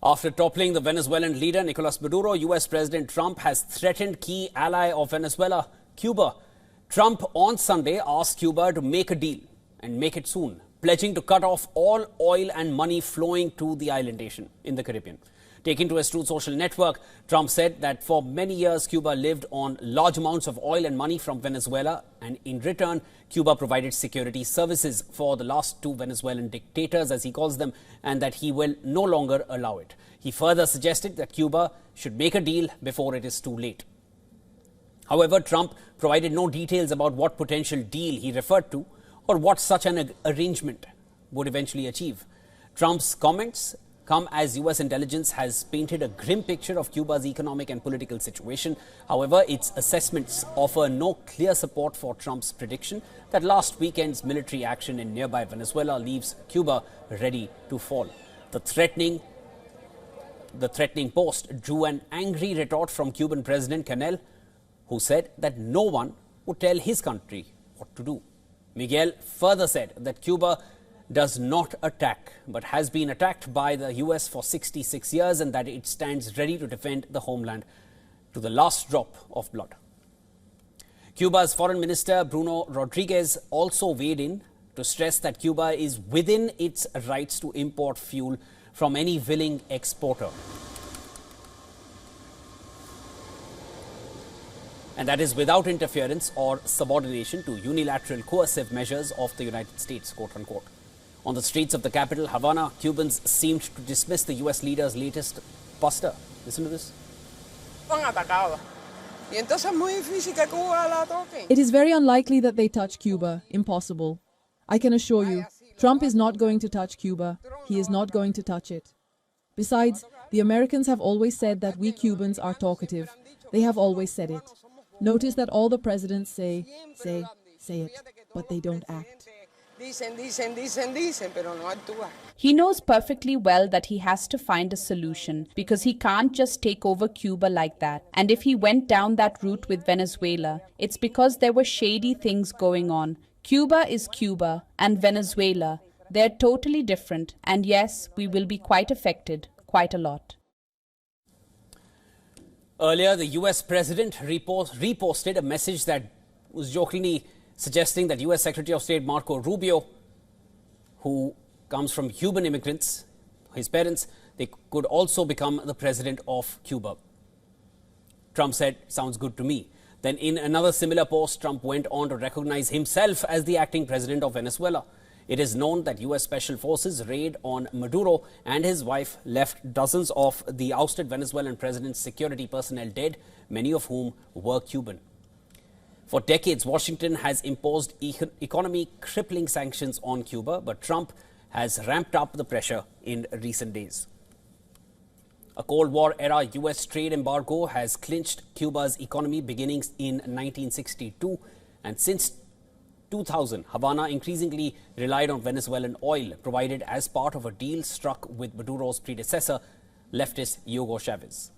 After toppling the Venezuelan leader Nicolas Maduro, US President Trump has threatened key ally of Venezuela, Cuba. Trump on Sunday asked Cuba to make a deal and make it soon, pledging to cut off all oil and money flowing to the island nation in the Caribbean. Taking to his Truth Social network, Trump said that for many years Cuba lived on large amounts of oil and money from Venezuela, and in return Cuba provided security services for the last two Venezuelan dictators, as he calls them, and that he will no longer allow it. He further suggested that Cuba should make a deal before it is too late. However, Trump provided no details about what potential deal he referred to or what such an arrangement would eventually achieve. Trump's comments come as US intelligence has painted a grim picture of Cuba's economic and political situation. However, its assessments offer no clear support for Trump's prediction that last weekend's military action in nearby Venezuela leaves Cuba ready to fall. The threatening post drew an angry retort from Cuban President Canel, who said that no one would tell his country what to do. Miguel further said that Cuba does not attack, but has been attacked by the US for 66 years and that it stands ready to defend the homeland to the last drop of blood. Cuba's Foreign Minister Bruno Rodriguez also weighed in to stress that Cuba is within its rights to import fuel from any willing exporter, and that is without interference or subordination to unilateral coercive measures of the United States, quote unquote. On the streets of the capital, Havana, Cubans seemed to dismiss the US leader's latest buster. Listen to this. It is very unlikely that they touch Cuba. Impossible. I can assure you, Trump is not going to touch Cuba. He is not going to touch it. Besides, the Americans have always said that we Cubans are talkative. They have always said it. Notice that all the presidents say it, but they don't act. He knows perfectly well that he has to find a solution because he can't just take over Cuba like that. And if he went down that route with Venezuela, it's because there were shady things going on. Cuba is Cuba and Venezuela. They're totally different. And yes, we will be quite affected, quite a lot. Earlier, the US president reposted a message that was jokingly suggesting that US Secretary of State Marco Rubio, who comes from Cuban immigrants, his parents, they could also become the president of Cuba. Trump said, "Sounds good to me." Then in another similar post, Trump went on to recognize himself as the acting president of Venezuela. It is known that US Special Forces' raid on Maduro and his wife left dozens of the ousted Venezuelan president's security personnel dead, many of whom were Cuban. For decades, Washington has imposed economy-crippling sanctions on Cuba, but Trump has ramped up the pressure in recent days. A Cold War-era US trade embargo has clinched Cuba's economy beginning in 1962, and since 2000, Havana increasingly relied on Venezuelan oil provided as part of a deal struck with Maduro's predecessor, leftist Hugo Chavez.